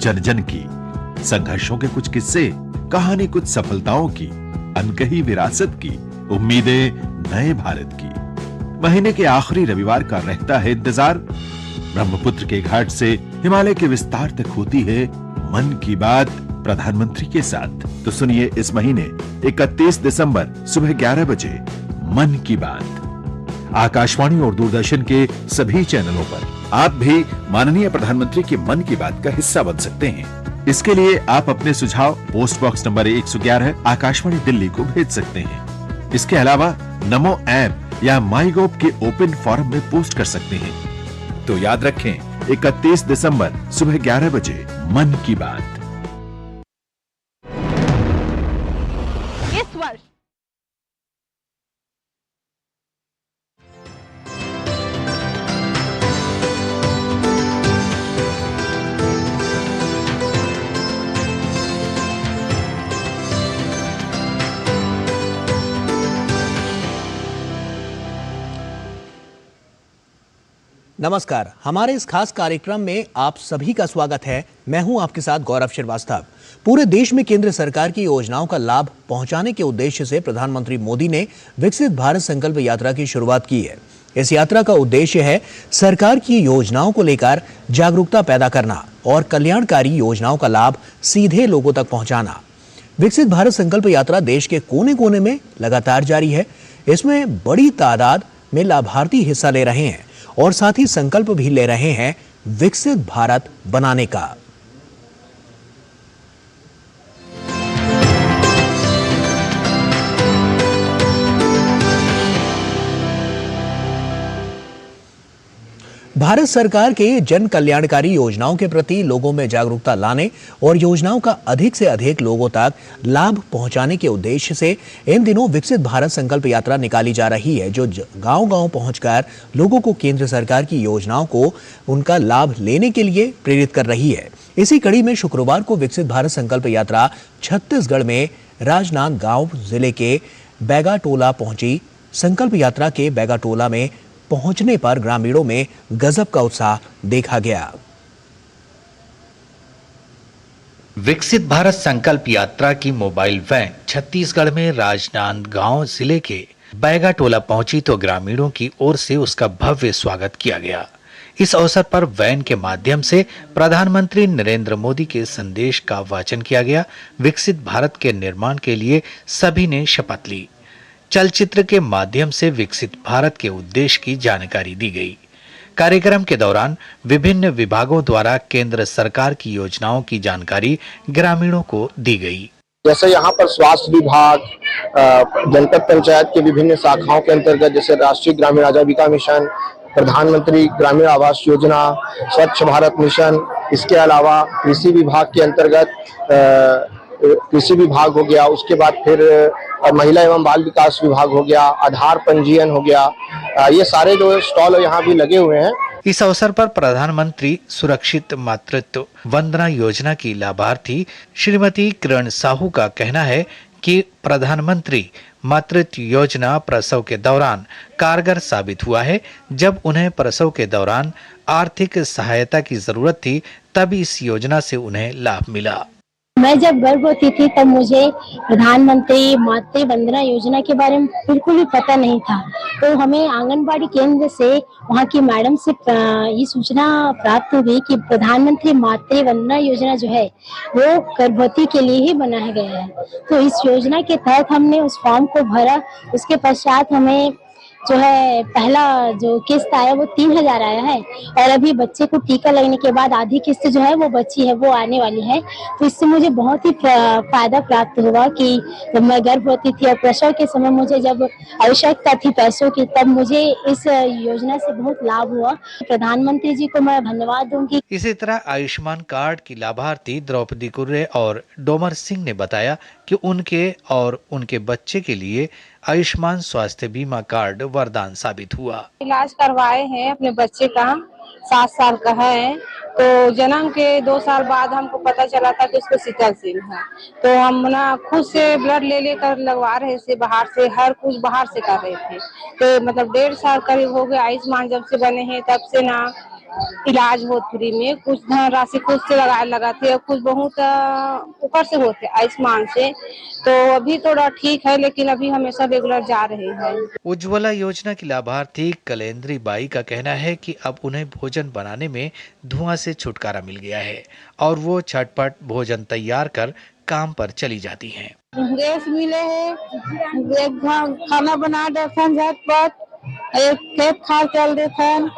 जन जन की, संघर्षों के कुछ किस्से, कहानी कुछ सफलताओं की, अनकही विरासत की, उम्मीदें नए भारत की। महीने के आखिरी रविवार का रहता है इंतजार। ब्रह्मपुत्र के घाट से हिमालय के विस्तार तक होती है मन की बात प्रधानमंत्री के साथ। तो सुनिए इस महीने 31 दिसंबर सुबह 11 बजे मन की बात। आकाशवाणी और दूरदर्शन के सभी चैनलों पर आप भी माननीय प्रधानमंत्री के मन की बात का हिस्सा बन सकते हैं। इसके लिए आप अपने सुझाव post box number 111 Akashvani Delhi को भेज सकते हैं। इसके अलावा नमो ऐप या माईगोव के ओपन फोरम में पोस्ट कर सकते हैं। तो याद रखें 31 दिसंबर सुबह 11 बजे मन की बात। इस वर्ष नमस्कार, हमारे इस खास कार्यक्रम में आप सभी का स्वागत है। मैं हूं आपके साथ गौरव श्रीवास्तव। पूरे देश में केंद्र सरकार की योजनाओं का लाभ पहुंचाने के उद्देश्य से प्रधानमंत्री मोदी ने विकसित भारत संकल्प यात्रा की शुरुआत की है। इस यात्रा का उद्देश्य है सरकार की योजनाओं को लेकर जागरूकता पैदा करना और कल्याणकारी योजनाओं का लाभ सीधे लोगों तक पहुंचाना। विकसित भारत संकल्प यात्रा देश के कोने कोने में लगातार जारी है। इसमें बड़ी तादाद में लाभार्थी हिस्सा ले रहे हैं और साथ ही संकल्प भी ले रहे हैं विकसित भारत बनाने का। भारत सरकार के जन कल्याणकारी योजनाओं के प्रति लोगों में जागरूकता लाने और योजनाओं का अधिक से अधिक लोगों तक लाभ पहुंचाने के उद्देश्य से इन दिनों विकसित भारत संकल्प यात्रा निकाली जा रही है, जो गांव-गांव पहुंचकर लोगों को केंद्र सरकार की योजनाओं को उनका लाभ लेने के लिए प्रेरित कर रही है। इसी कड़ी में शुक्रवार को विकसित भारत संकल्प यात्रा छत्तीसगढ़ में राजनांदगांव जिले के बैगाटोला पहुंची। संकल्प यात्रा के बैगाटोला में पहुंचने पर ग्रामीणों में गजब का उत्साह देखा गया। विकसित भारत संकल्प यात्रा की मोबाइल वैन छत्तीसगढ़ में राजनांदगांव जिले के बैगाटोला पहुंची तो ग्रामीणों की ओर से उसका भव्य स्वागत किया गया। इस अवसर पर वैन के माध्यम से प्रधानमंत्री नरेंद्र मोदी के संदेश का वाचन किया गया। विकसित भारत के निर्माण के लिए सभी ने शपथ ली। चलचित्र के माध्यम से विकसित भारत के उद्देश्य की जानकारी दी गई। कार्यक्रम के दौरान विभिन्न विभागों द्वारा केंद्र सरकार की योजनाओं की जानकारी ग्रामीणों को दी गई। जैसे यहाँ पर स्वास्थ्य विभाग, जनपद पंचायत के विभिन्न शाखाओं के अंतर्गत जैसे राष्ट्रीय ग्रामीण आजीविका मिशन, प्रधानमंत्री ग्रामीण आवास योजना, स्वच्छ भारत मिशन, इसके अलावा कृषि विभाग के अंतर्गत कृषि विभाग हो गया, उसके बाद फिर महिला एवं बाल विकास विभाग हो गया, आधार पंजीयन हो गया, ये सारे जो स्टॉल यहाँ भी लगे हुए हैं। इस अवसर पर प्रधानमंत्री सुरक्षित मातृत्व वंदना योजना की लाभार्थी श्रीमती किरण साहू का कहना है कि प्रधानमंत्री मातृत्व योजना प्रसव के दौरान कारगर साबित हुआ है। जब उन्हें प्रसव के दौरान आर्थिक सहायता की जरूरत थी, तब इस योजना से उन्हें लाभ मिला। मैं जब गर्भवती थी तब मुझे प्रधानमंत्री मातृ वंदना योजना के बारे में बिल्कुल भी पता नहीं था। तो हमें आंगनबाड़ी केंद्र से वहाँ की मैडम से ये सूचना प्राप्त हुई कि प्रधानमंत्री मातृ वंदना योजना जो है वो गर्भवती के लिए ही बनाया गया है। तो इस योजना के तहत हमने उस फॉर्म को भरा। उसके पश्चात हमें जो है पहला जो किस्त आया वो 3,000 आया है और अभी बच्चे को टीका लगने के बाद आधी किस्त जो है वो बची है, वो आने वाली है। तो इससे मुझे बहुत ही फायदा प्राप्त हुआ कि जब मैं गर्भवती थी और प्रसव के समय मुझे जब आवश्यकता थी पैसों की, तब मुझे इस योजना से बहुत लाभ हुआ। प्रधानमंत्री जी को मैं धन्यवाद दूंगी। इसी तरह आयुष्मान कार्ड की लाभार्थी द्रौपदी कुर्रे और डोमर सिंह ने बताया कि उनके और उनके बच्चे के लिए आयुष्मान स्वास्थ्य बीमा कार्ड वरदान साबित हुआ। इलाज करवाए हैं अपने बच्चे का, 7 साल का है। तो जन्म के 2 साल बाद हमको पता चला था कि उसको सिकल सेल है। तो हम ना खुद से ब्लड ले लेकर लगवा रहे थे, बाहर से हर कुछ बाहर से कर रहे थे। तो मतलब 1.5 साल करीब हो गया आयुष्मान जब से बने हैं, तब से ना इलाज हो फ्री में, कुछ धनराशि खुद से लगाते हैं, कुछ बहुत ऊपर से होते आयुष्मान से। तो अभी थोड़ा ठीक है, लेकिन अभी हमेशा रेगुलर जा रहे हैं। उज्ज्वला योजना की लाभार्थी कलेंद्री बाई का कहना है कि अब उन्हें भोजन बनाने में धुआं से छुटकारा मिल गया है और वो झटपट भोजन तैयार कर काम पर चली जाती हैं। गैस मिले है, एक खाना बना देते हैं झटपट, एक खेत खाल चल देते हैं।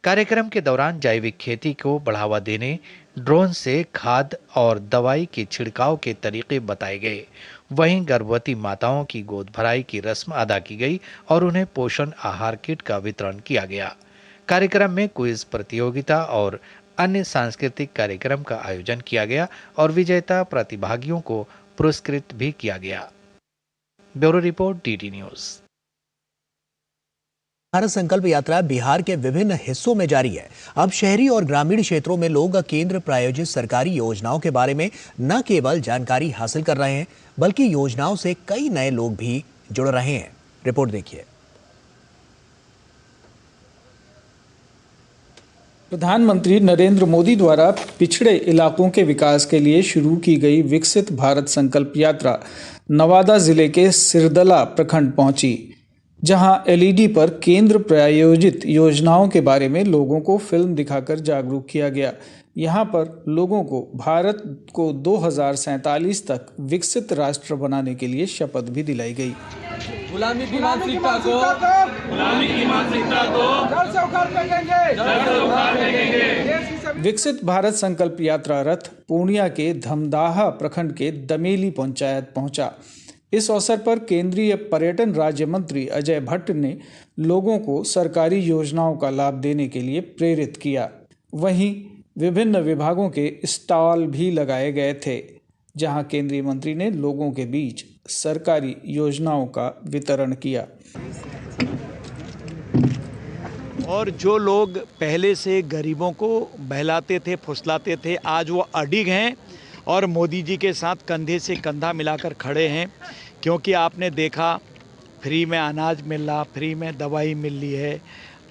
कार्यक्रम के दौरान जैविक खेती को बढ़ावा देने, ड्रोन से खाद और दवाई के छिड़काव के तरीके बताए गए। वहीं गर्भवती माताओं की गोद भराई की रस्म अदा की गई और उन्हें पोषण आहार किट का वितरण किया गया। कार्यक्रम में क्विज प्रतियोगिता और अन्य सांस्कृतिक कार्यक्रम का आयोजन किया गया और विजेता प्रतिभागियों को पुरस्कृत भी किया गया। Bureau report, DD news. Bharat संकल्प यात्रा बिहार के विभिन्न हिस्सों में जारी है। अब शहरी और ग्रामीण क्षेत्रों में लोग केंद्र प्रायोजित सरकारी योजनाओं के बारे में न केवल जानकारी हासिल कर रहे हैं, बल्कि योजनाओं से कई नए लोग भी जुड़ रहे हैं। रिपोर्ट देखिए। प्रधानमंत्री नरेंद्र मोदी द्वारा पिछड़े इलाकों के विकास के लिए शुरू की गई विकसित भारत संकल्प यात्रा नवादा जिले के सिरदला प्रखंड पहुंची, जहां एलईडी पर केंद्र प्रायोजित योजनाओं के बारे में लोगों को फिल्म दिखाकर जागरूक किया गया। यहां पर लोगों को भारत को 2047 तक विकसित राष्ट्र बनाने के लिए शपथ भी दिलाई गई। गुलामी की मानसिकता को जड़ से उखाड़ फेंकेंगे। विकसित भारत संकल्प यात्रा रथ पूर्णिया के धमदाहा प्रखंड के दमेली पंचायत पहुंचा। इस अवसर पर केंद्रीय पर्यटन राज्य मंत्री अजय भट्ट ने लोगों को सरकारी योजनाओं का लाभ देने के लिए प्रेरित किया। वहीं विभिन्न विभागों के स्टॉल भी लगाए गए थे, जहां केंद्रीय मंत्री ने लोगों के बीच सरकारी योजनाओं का वितरण किया। और जो लोग पहले से गरीबों को बहलाते थे, फुसलाते थे, आज वो अडिग हैं और मोदी जी के साथ कंधे से कंधा मिलाकर खड़े हैं। क्योंकि आपने देखा फ्री में अनाज मिल रहा, फ्री में दवाई मिल रही है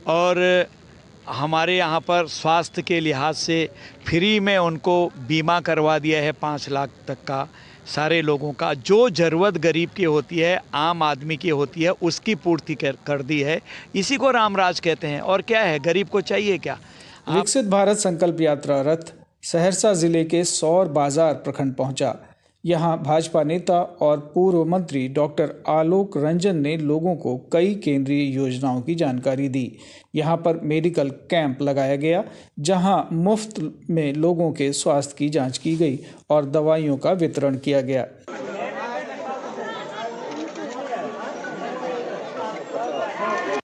और हमारे यहाँ पर स्वास्थ्य के लिहाज से फ्री में उनको बीमा करवा दिया है 5 लाख तक का सारे लोगों का। जो ज़रूरत गरीब की होती है, आम आदमी की होती है, उसकी पूर्ति कर दी है। इसी को रामराज कहते हैं। और क्या है, गरीब को चाहिए क्या? विकसित भारत संकल्प यात्रा रथ सहरसा जिले के सौर बाजार प्रखंड पहुंचा। यहां भाजपा नेता और पूर्व मंत्री डॉक्टर आलोक रंजन ने लोगों को कई केंद्रीय योजनाओं की जानकारी दी। यहां पर मेडिकल कैंप लगाया गया, जहां मुफ्त में लोगों के स्वास्थ्य की जांच की गई और दवाइयों का वितरण किया गया।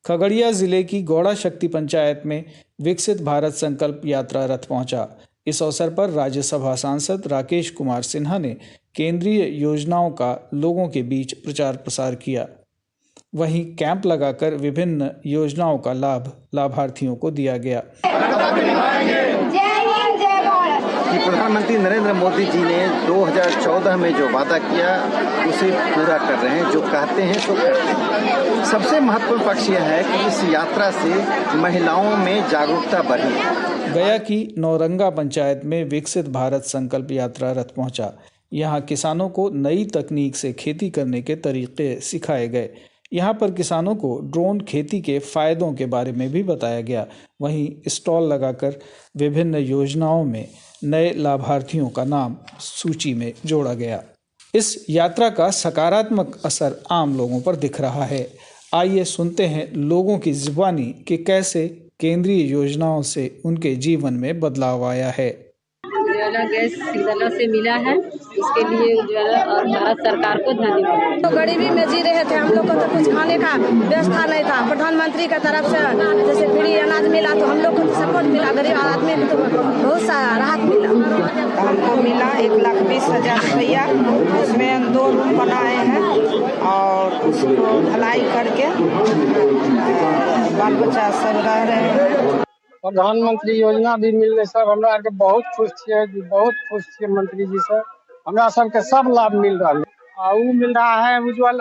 खगड़िया जिले की गौड़ा शक्ति पंचायत में विकसित भारत संकल्प यात्रा रथ पहुंचा। इस अवसर पर राज्यसभा सांसद राकेश कुमार सिन्हा ने केंद्रीय योजनाओं का लोगों के बीच प्रचार प्रसार किया। वहीं कैंप लगाकर विभिन्न योजनाओं का लाभ लाभार्थियों को दिया गया। कि प्रधानमंत्री नरेंद्र मोदी जी ने 2014 में जो वादा किया उसे पूरा कर रहे हैं, जो कहते हैं सो करते हैं। सबसे महत्वपूर्ण पक्ष यह है कि इस यात्रा से महिलाओं में जागरूकता बढ़ी। गया की नौरंगा पंचायत में विकसित भारत संकल्प यात्रा रथ पहुंचा। यहां किसानों को नई तकनीक से खेती करने के तरीके सिखाए गए। यहां पर किसानों को ड्रोन खेती के फायदों के बारे में भी बताया गया। वहीं स्टॉल लगाकर विभिन्न योजनाओं में नए लाभार्थियों का नाम सूची में जोड़ा गया। इस यात्रा का सकारात्मक असर आम लोगों पर दिख रहा है। आइए सुनते हैं लोगों की जुबानी कि कैसे केंद्रीय योजनाओं से उनके जीवन में बदलाव आया है। उज्ज्वला गैस सिरदला से मिला है, इसके लिए उज्ज्वला और भारत सरकार को धन्यवाद। तो गरीबी में जी रहे थे हम लोग को, तो कुछ खाने का व्यवस्था नहीं था। प्रधानमंत्री का तरफ से जैसे फ्री अनाज मिला तो हम लोग को तो सपोर्ट मिला, गरीब आदमी को तो बहुत सारा राहत मिला। तो हमको मिला 1,20,000 रुपया। उसमें 2 रूम बनाए हैं और उसको ढलाई करके बाल बच्चा सब रह रहे हैं। प्रधानमंत्री योजना भी मिलने सब हमरा के बहुत खुश छियै, बहुत खुश छियै मंत्री जी से। हमरा सबके सब लाभ मिल रहा है। उ मिल रहा है, उज्ज्वल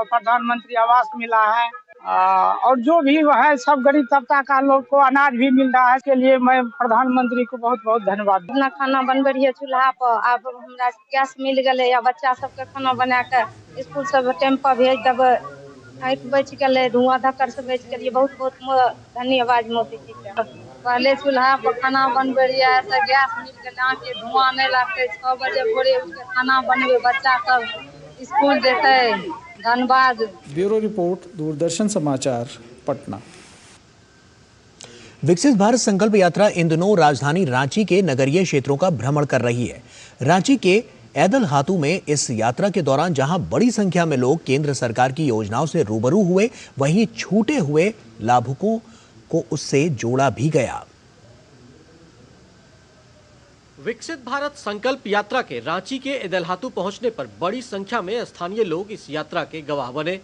प्रधानमंत्री आवास मिला है और जो भी है सब गरीब तबका का लोग को अनाज भी मिल रहा है। इसके लिए मैं प्रधानमंत्री को बहुत बहुत धन्यवाद दूं। अपना खाना बनबे रहिए चूल्हा पर, अब हमरा गैस मिल गए, या बच्चा सबके खाना बना के स्कूल सब टाइम पर भेज देबै। आँख बच गए, धुआं धक्कर से बच गए। बहुत बहुत धन्यवाद मोदी जी के। पहले चूल्हा पर खाना बनबे रहिए तो गैस मिल गए, आँख के धुआं नहीं लगते। 6 बजे भोरे उठ के खाना बनबे, बच्चा सब स्कूल जेते। धन्यवाद। ब्यूरो रिपोर्ट, दूरदर्शन समाचार, पटना। विकसित भारत संकल्प यात्रा इन दिनों राजधानी रांची के नगरीय क्षेत्रों का भ्रमण कर रही है। रांची के ऐदल हातू में इस यात्रा के दौरान जहां बड़ी संख्या में लोग केंद्र सरकार की योजनाओं से रूबरू हुए, वहीं छूटे हुए लाभुकों को उससे जोड़ा भी गया। विकसित भारत संकल्प यात्रा के रांची के ऐदल-हातू पहुंचने पर बड़ी संख्या में स्थानीय लोग इस यात्रा के गवाह बने।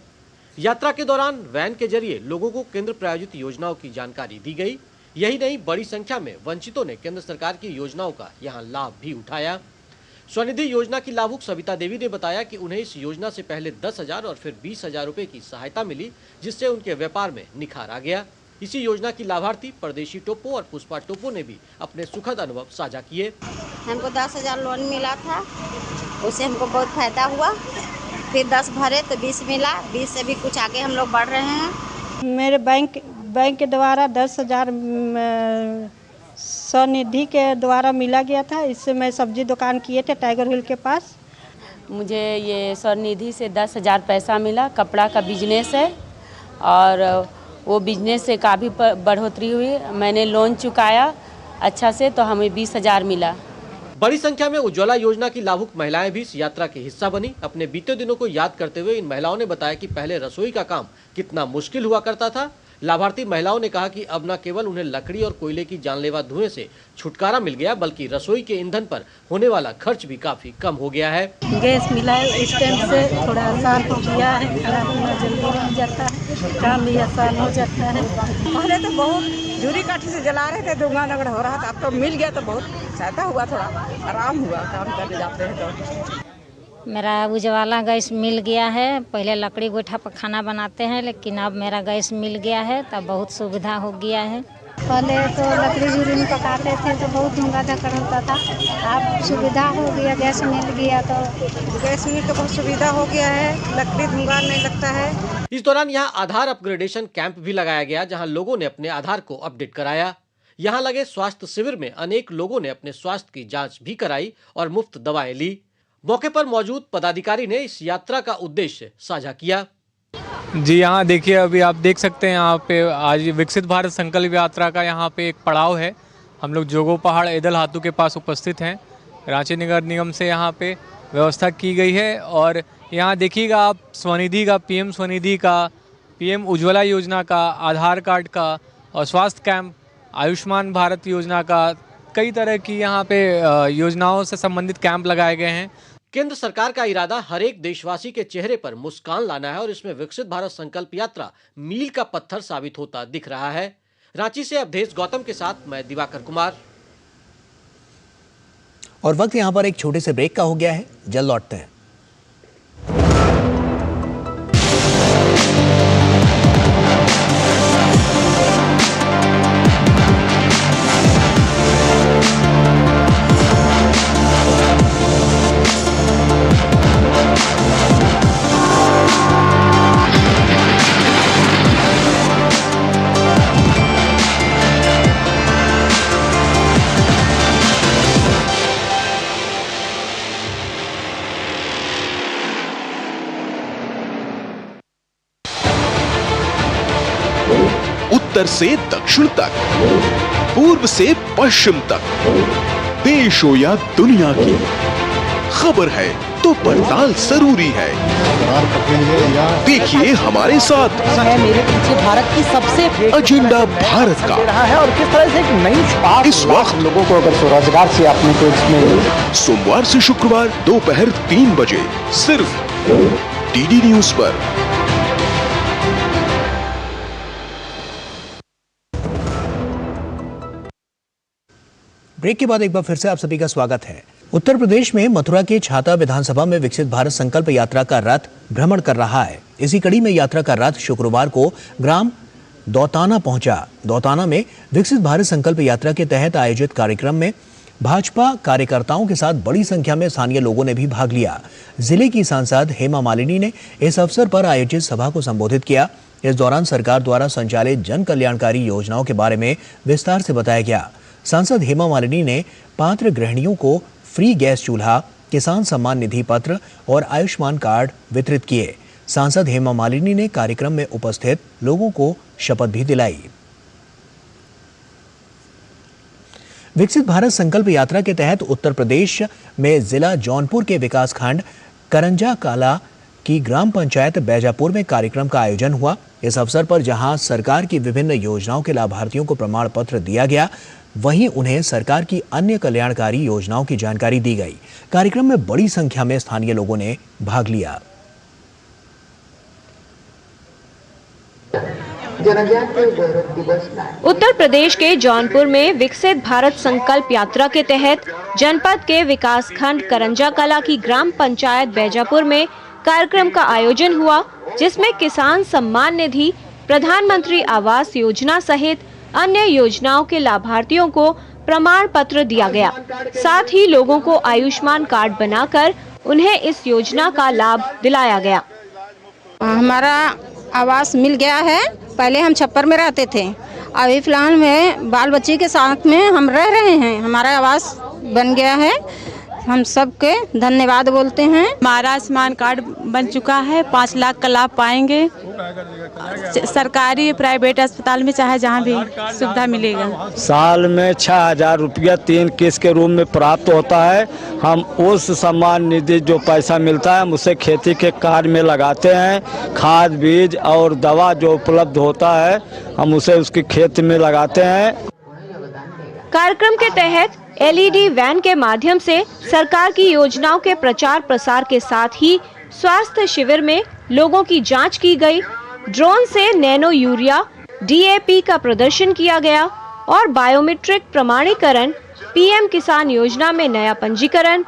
यात्रा के दौरान वैन के जरिए लोगों को केंद्र प्रायोजित योजनाओं की जानकारी दी गई। यही नहीं, बड़ी संख्या में वंचितों ने केंद्र सरकार की योजनाओं का यहां लाभ भी उठाया। स्वनिधि योजना की लाभुक सविता देवी ने बताया कि उन्हें इस योजना से पहले 10,000 और फिर 20,000 रुपए की सहायता मिली, जिससे उनके व्यापार में निखार आ गया। इसी योजना की लाभार्थी परदेशी टोप्पो और पुष्पा टोप्पो ने भी अपने सुखद अनुभव साझा किए। हमको 10,000 लोन मिला था, उससे हमको बहुत फायदा हुआ। फिर 10 भरे तो 20 मिला, 20 से भी कुछ आगे हम लोग बढ़ रहे हैं। मेरे बैंक के द्वारा 10,000 स्वनिधि के द्वारा मिला गया था। इससे मैं सब्जी दुकान किए थे टाइगर हिल के पास। मुझे ये स्वनिधि से 10,000 पैसा मिला। कपड़ा का बिजनेस है और वो बिजनेस से काफ़ी बढ़ोतरी हुई। मैंने लोन चुकाया अच्छा से, तो हमें 20,000 मिला। बड़ी संख्या में उज्ज्वला योजना की लाभुक महिलाएं भी इस यात्रा के हिस्सा बनी। अपने बीते दिनों को याद करते हुए इन महिलाओं ने बताया कि पहले रसोई का काम कितना मुश्किल हुआ करता था। लाभार्थी महिलाओं ने कहा कि अब न केवल उन्हें लकड़ी और कोयले की जानलेवा धुएं से छुटकारा मिल गया, बल्कि रसोई के ईंधन पर होने वाला खर्च भी काफी कम हो गया है। गैस मिला है, इस टाइम से थोड़ा आसान हो गया है। खाना पीना जल्दी बन जाता है, काम भी आसान हो जाता है। पहले तो बहुत झुरी काठी से जला रहे थे, धुआं नगड़ हो रहा था। अब तो मिल गया तो बहुत सहायता हुआ, थोड़ा आराम हुआ काम करने जाते हैं तो। मेरा उज्ज्वला गैस मिल गया है। पहले लकड़ी गोईठा पर खाना बनाते हैं, लेकिन अब मेरा गैस मिल गया है, तब बहुत सुविधा हो गया है। पहले तो लकड़ी झुरी में पकाते थे तो बहुत धुआं धक्कर होता था। अब सुविधा हो गया, गैस मिल गया तो गैस में तो बहुत सुविधा हो गया है, लकड़ी धुआं नहीं लगता है। इस दौरान यहाँ आधार अपग्रेडेशन कैंप भी लगाया गया, जहाँ लोगों ने अपने आधार को अपडेट कराया। यहाँ लगे स्वास्थ्य शिविर में अनेक लोगों ने अपने स्वास्थ्य की जाँच भी कराई और मुफ्त दवाएं ली। मौके पर मौजूद पदाधिकारी ने इस यात्रा का उद्देश्य साझा किया। जी यहाँ देखिए, अभी आप देख सकते हैं यहाँ पे आज विकसित भारत संकल्प यात्रा का यहाँ पे एक पड़ाव है। हम लोग जोगो पहाड़ ऐदल-हातू के पास उपस्थित हैं। रांची नगर निगम से यहाँ पे व्यवस्था की गई है और यहाँ देखिएगा आप स्वनिधि का, पीएम स्वनिधि का, पीएम उज्ज्वला योजना का, आधार कार्ड का और स्वास्थ्य कैंप, आयुष्मान भारत योजना का, कई तरह की यहाँ पे योजनाओं से संबंधित कैंप लगाए गए हैं। केंद्र सरकार का इरादा हर एक देशवासी के चेहरे पर मुस्कान लाना है और इसमें विकसित भारत संकल्प यात्रा मील का पत्थर साबित होता दिख रहा है। रांची से अवधेश गौतम के साथ मैं दिवाकर कुमार। और वक्त यहाँ पर एक छोटे से ब्रेक का हो गया है, जल्द लौटते हैं। उत्तर से दक्षिण तक, पूर्व से पश्चिम तक, देश हो या दुनिया की खबर है तो पड़ताल जरूरी है। देखिए हमारे साथ मेरे पीछे भारत की सबसे एजेंडा भारत का है और किस तरह से एक नई शुरुआत इस वक्त लोगों को अगर स्वरोजगार से आपने को इसमें सोमवार से शुक्रवार दोपहर 3 बजे सिर्फ डीडी न्यूज पर। ब्रेक के बाद एक बार फिर से आप सभी का स्वागत है। उत्तर प्रदेश में मथुरा के छाता विधानसभा में विकसित भारत संकल्प यात्रा का रथ भ्रमण कर रहा है। इसी कड़ी में यात्रा का रथ शुक्रवार को ग्राम दौताना पहुंचा। दौताना में विकसित भारत संकल्प यात्रा के तहत आयोजित कार्यक्रम में भाजपा कार्यकर्ताओं के साथ बड़ी संख्या में स्थानीय लोगों ने भी भाग लिया। जिले की सांसद हेमा मालिनी ने इस अवसर पर आयोजित सभा को संबोधित किया। इस दौरान सरकार द्वारा संचालित जन कल्याणकारी योजनाओं के बारे में विस्तार से बताया गया। सांसद हेमा मालिनी ने पात्र गृहिणियों को फ्री गैस चूल्हा, किसान सम्मान निधि पत्र और आयुष्मान कार्ड वितरित किए। सांसद हेमा मालिनी ने कार्यक्रम में उपस्थित लोगों को शपथ भी दिलाई। विकसित भारत संकल्प यात्रा के तहत उत्तर प्रदेश में जिला जौनपुर के विकासखंड करंजा कला की ग्राम पंचायत बैजापुर में कार्यक्रम का आयोजन हुआ। इस अवसर पर जहां सरकार की विभिन्न योजनाओं के लाभार्थियों को प्रमाण पत्र दिया गया, वहीं उन्हें सरकार की अन्य कल्याणकारी योजनाओं की जानकारी दी गई। कार्यक्रम में बड़ी संख्या में स्थानीय लोगों ने भाग लिया। उत्तर प्रदेश के जौनपुर में विकसित भारत संकल्प यात्रा के तहत जनपद के विकासखंड करंजा कला की ग्राम पंचायत बैजापुर में कार्यक्रम का आयोजन हुआ, जिसमें किसान सम्मान निधि, प्रधानमंत्री आवास योजना सहित अन्य योजनाओं के लाभार्थियों को प्रमाण पत्र दिया गया। साथ ही लोगों को आयुष्मान कार्ड बनाकर उन्हें इस योजना का लाभ दिलाया गया। हमारा आवास मिल गया है। पहले हम छप्पर में रहते थे, अभी फिलहाल में बाल बच्चे के साथ में हम रह रहे हैं। हमारा आवास बन गया है। हम सबके धन्यवाद बोलते हैं। हमारा आयुष्मान कार्ड बन चुका है, 5 लाख का लाभ पाएंगे। सरकारी प्राइवेट अस्पताल में चाहे जहां भी सुविधा मिलेगा। साल में 6,000 रुपया 3 किस्त के रूप में प्राप्त होता है। हम उस सम्मान निधि जो पैसा मिलता है हम उसे खेती के कार्य में लगाते हैं। खाद बीज और दवा जो उपलब्ध होता है हम उसे उसकी खेत में लगाते हैं। कार्यक्रम के तहत LED वैन के माध्यम से सरकार की योजनाओं के प्रचार प्रसार के साथ ही स्वास्थ्य शिविर में लोगों की जांच की गई। ड्रोन से नैनो यूरिया, DAP का प्रदर्शन किया गया और बायोमेट्रिक प्रमाणीकरण, PM किसान योजना में नया पंजीकरण,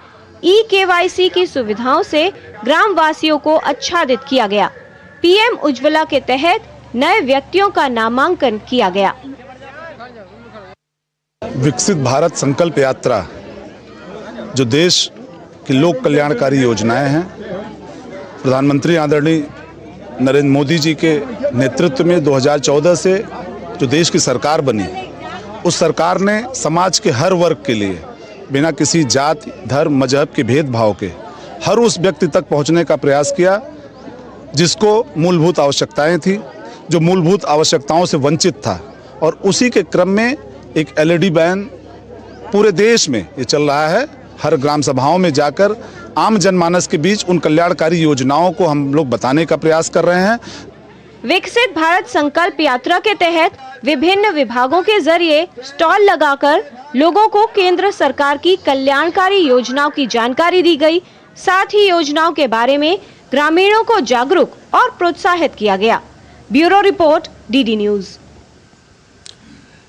eKYC की सुविधाओं से ग्राम वासियों को आच्छादित किया गया। PM उज्ज्वला के तहत नए व्यक्तियों का नामांकन किया गया। विकसित भारत संकल्प यात्रा जो देश की लोक कल्याणकारी योजनाएं हैं, प्रधानमंत्री आदरणीय नरेंद्र मोदी जी के नेतृत्व में 2014 से जो देश की सरकार बनी, उस सरकार ने समाज के हर वर्ग के लिए बिना किसी जाति, धर्म, मजहब के भेदभाव के हर उस व्यक्ति तक पहुंचने का प्रयास किया जिसको मूलभूत आवश्यकताएं थी, जो मूलभूत आवश्यकताओं से वंचित था। और उसी के क्रम में एक LED वैन पूरे देश में ये चल रहा है। हर ग्राम सभाओं में जाकर आम जनमानस के बीच उन कल्याणकारी योजनाओं को हम लोग बताने का प्रयास कर रहे हैं। विकसित भारत संकल्प यात्रा के तहत विभिन्न विभागों के जरिए स्टॉल लगाकर लोगों को केंद्र सरकार की कल्याणकारी योजनाओं की जानकारी दी गई। साथ ही योजनाओं के बारे में ग्रामीणों को जागरूक और प्रोत्साहित किया गया। Bureau report, DD news.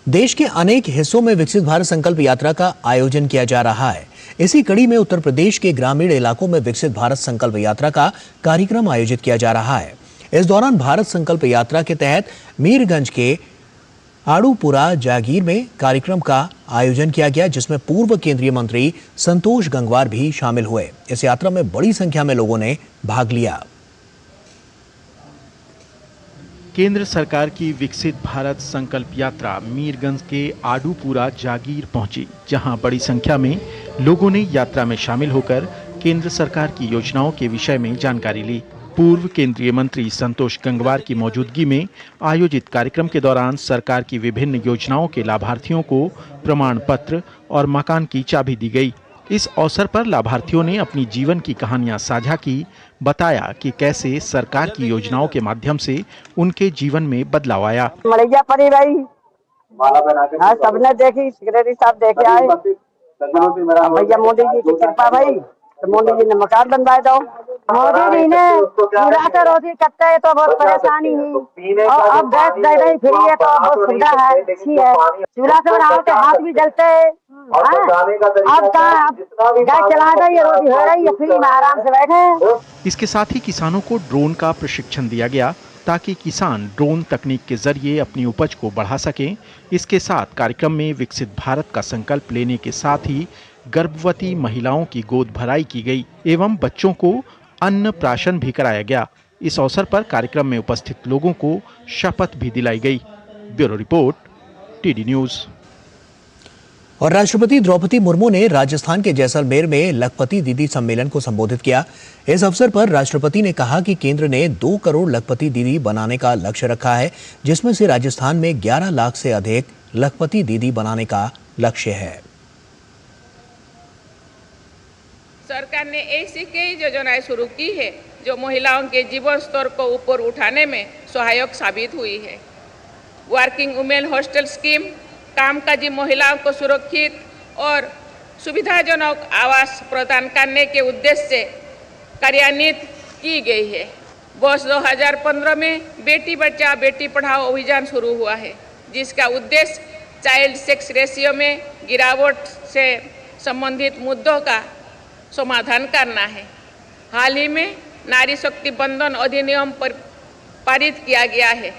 देश के अनेक हिस्सों में विकसित भारत संकल्प यात्रा का आयोजन किया जा रहा है। इसी कड़ी में उत्तर प्रदेश के ग्रामीण इलाकों में विकसित भारत संकल्प यात्रा का कार्यक्रम आयोजित किया जा रहा है। इस दौरान भारत संकल्प यात्रा के तहत मीरगंज के आड़ूपुरा जागीर में कार्यक्रम का आयोजन किया गया, जिसमें पूर्व केंद्रीय मंत्री संतोष गंगवार भी शामिल हुए। इस यात्रा में बड़ी संख्या में लोगों ने भाग लिया। केंद्र सरकार की विकसित भारत संकल्प यात्रा मीरगंज के आड़ूपुरा जागीर पहुंची, जहां बड़ी संख्या में लोगों ने यात्रा में शामिल होकर केंद्र सरकार की योजनाओं के विषय में जानकारी ली। पूर्व केंद्रीय मंत्री संतोष गंगवार की मौजूदगी में आयोजित कार्यक्रम के दौरान सरकार की विभिन्न योजनाओं के लाभार्थियों को प्रमाण पत्र और मकान की चाबी दी गई। इस अवसर पर लाभार्थियों ने अपनी जीवन की कहानियां साझा की, बताया कि कैसे सरकार की योजनाओं के माध्यम से उनके जीवन में बदलाव आया। मलैया परी भाई, हाँ, सबने देखी, सेक्रेटरी साहब देखे आए, भैया मोदी जी की कृपा भाई, तो मोदी जी ने मकान बनवाए दो। मोदी जी ने चूल्हा से रोटी करते हैं तो बहुत परेशानी हुई और अब गैस दे रही फ्री है तो बहुत सुविधा है, अच्छी है। चूल्हा से बनाओ तो हाथ भी जलते हैं। अब कहाँ गैस चला रही है, रोटी हो रही है, फ्री में आराम से बैठे। इसके साथ ही किसानों को ड्रोन का प्रशिक्षण दिया गया ताकि किसान ड्रोन तकनीक के जरिए अपनी उपज को बढ़ा सकें। इसके साथ कार्यक्रम में विकसित भारत का संकल्प लेने के साथ ही गर्भवती महिलाओं की गोद भराई की गई एवं बच्चों को अन्न प्राशन भी कराया गया। इस अवसर पर कार्यक्रम में उपस्थित लोगों को शपथ भी दिलाई गई। Bureau report, TD news. और राष्ट्रपति द्रौपदी मुर्मू ने राजस्थान के जैसलमेर में लखपति दीदी सम्मेलन को संबोधित किया। इस अवसर पर राष्ट्रपति ने कहा कि केंद्र ने 2 करोड़ लखपति दीदी बनाने का लक्ष्य रखा है, जिसमें से राजस्थान में 11 लाख से अधिक लखपति दीदी बनाने का लक्ष्य है। सरकार ने ऐसी कई योजनाएं शुरू की है जो महिलाओं के जीवन स्तर को ऊपर उठाने में सहायक साबित हुई है। वर्किंग वुमेन हॉस्टल स्कीम कामकाजी महिलाओं को सुरक्षित और सुविधाजनक आवास प्रदान करने के उद्देश्य से कार्यान्वित की गई है। वर्ष 2015 में बेटी बचाओ बेटी पढ़ाओ अभियान शुरू हुआ है, जिसका उद्देश्य चाइल्ड सेक्स रेशियो में गिरावट से संबंधित मुद्दों का समाधान करना है। हाल ही में नारी शक्ति बंधन अधिनियम पर पारित किया गया है,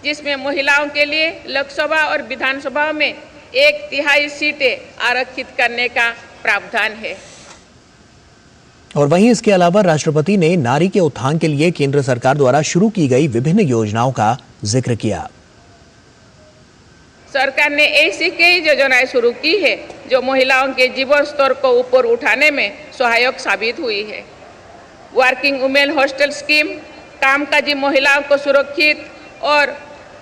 जिसमें महिलाओं के लिए लोकसभा और विधानसभा में 1/3 सीटें आरक्षित करने का प्रावधान है। और वहीं इसके अलावा राष्ट्रपति ने नारी के उत्थान के लिए केंद्र सरकार द्वारा शुरू की गई विभिन्न योजनाओं का जिक्र किया। सरकार ने ऐसी कई योजनाएं शुरू की है जो महिलाओं के जीवन स्तर को ऊपर उठाने में सहायक साबित हुई है। वर्किंग वुमेन हॉस्टल स्कीम कामकाजी महिलाओं को सुरक्षित और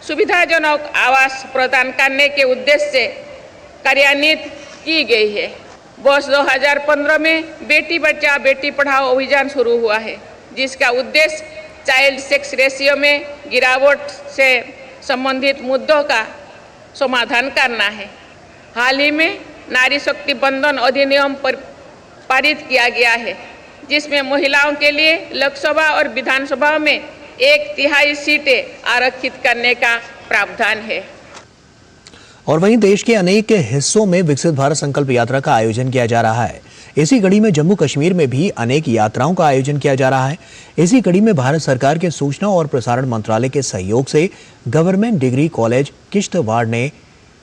सुविधाजनक आवास प्रदान करने के उद्देश्य से कार्यान्वित की गई है। वर्ष 2015 में बेटी बचाओ बेटी पढ़ाओ अभियान शुरू हुआ है, जिसका उद्देश्य चाइल्ड सेक्स रेशियो में गिरावट से संबंधित मुद्दों का समाधान करना है। हाल ही में नारी शक्ति बंधन अधिनियम पर पारित किया गया है, जिसमें महिलाओं के लिए लोकसभा और विधानसभा में 1/3 सीटें आरक्षित करने का प्रावधान है। और वहीं देश के अनेक हिस्सों में विकसित भारत संकल्प यात्रा का आयोजन किया जा रहा है। इसी कड़ी में जम्मू कश्मीर में भी अनेक यात्राओं का आयोजन किया जा रहा है। इसी कड़ी में भारत सरकार के सूचना और प्रसारण मंत्रालय के सहयोग से गवर्नमेंट डिग्री कॉलेज किश्तवाड़ ने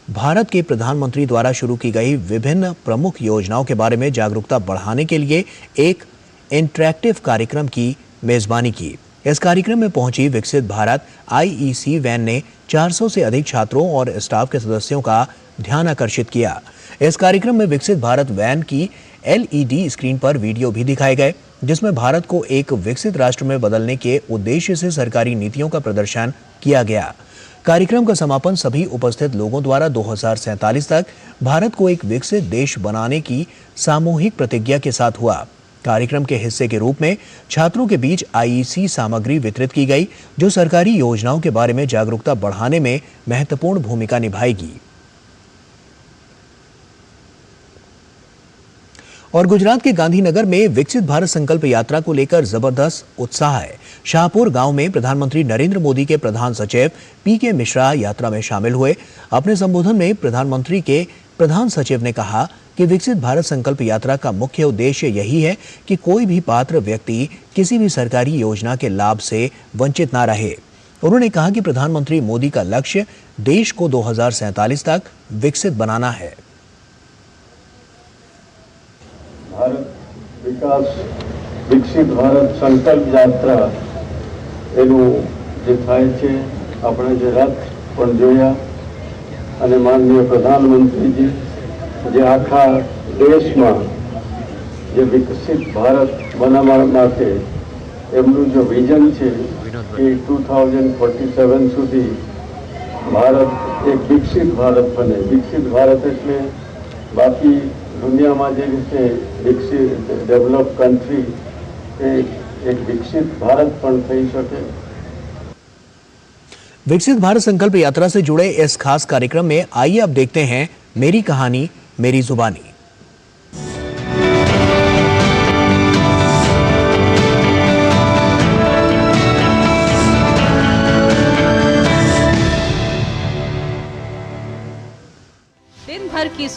भारत के प्रधानमंत्री द्वारा शुरू की गई विभिन्न प्रमुख योजनाओं के बारे में जागरूकता बढ़ाने के लिए एक इंटरैक्टिव कार्यक्रम की मेजबानी की। इस कार्यक्रम में पहुंची विकसित भारत IEC वैन ने 400 से अधिक छात्रों और स्टाफ के सदस्यों का ध्यान आकर्षित किया। इस कार्यक्रम में विकसित भारत वैन की LED स्क्रीन पर वीडियो भी दिखाए गए, जिसमें भारत को एक विकसित राष्ट्र में बदलने के उद्देश्य से सरकारी नीतियों का प्रदर्शन किया गया। कार्यक्रम का समापन सभी उपस्थित लोगों द्वारा 2047 तक भारत को एक विकसित देश बनाने की सामूहिक प्रतिज्ञा के साथ हुआ। कार्यक्रम के हिस्से के रूप में छात्रों के बीच IEC सामग्री वितरित की गई, जो सरकारी योजनाओं के बारे में जागरूकता बढ़ाने में महत्वपूर्ण भूमिका निभाएगी। और गुजरात के गांधीनगर में विकसित भारत संकल्प यात्रा को लेकर जबरदस्त उत्साह है। शाहपुर गांव में प्रधानमंत्री नरेंद्र मोदी के प्रधान सचिव PK मिश्रा यात्रा में शामिल हुए। अपने संबोधन में प्रधानमंत्री के प्रधान सचिव ने कहा कि विकसित भारत संकल्प यात्रा का मुख्य उद्देश्य यही है कि कोई भी पात्र व्यक्ति किसी भी सरकारी योजना के लाभ से वंचित ना रहे। उन्होंने कहा कि प्रधानमंत्री मोदी का लक्ष्य देश को 2047 तक विकसित बनाना है। ભારત વિકાસ વિકસિત ભારત સંકલ્પ યાત્રા એનું જે થાય છે આપણે જે રથ પણ જોયા અને માનનીય પ્રધાનમંત્રીજી જે આખા દેશમાં જે વિકસિત ભારત બનાવવા માટે એમનું જો વિઝન છે કે 2047 સુધી ભારત એક વિકસિત ભારત બને। વિકસિત ભારત એટલે બાકી दुनिया में जे विकसित डेवलप कंट्री एक विकसित भारत पण थई सके। विकसित भारत संकल्प यात्रा से जुड़े इस खास कार्यक्रम में आइए अब देखते हैं मेरी कहानी मेरी जुबानी।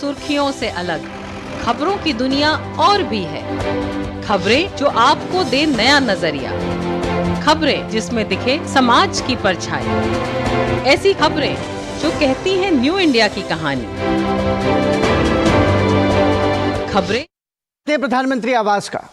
सुर्खियों से अलग, खबरों की दुनिया और भी है। खबरें जो आपको दे नया नजरिया, खबरें जिसमें दिखे समाज की परछाई, ऐसी खबरें जो कहती हैं न्यू इंडिया की कहानी। खबरें प्रधानमंत्री आवास का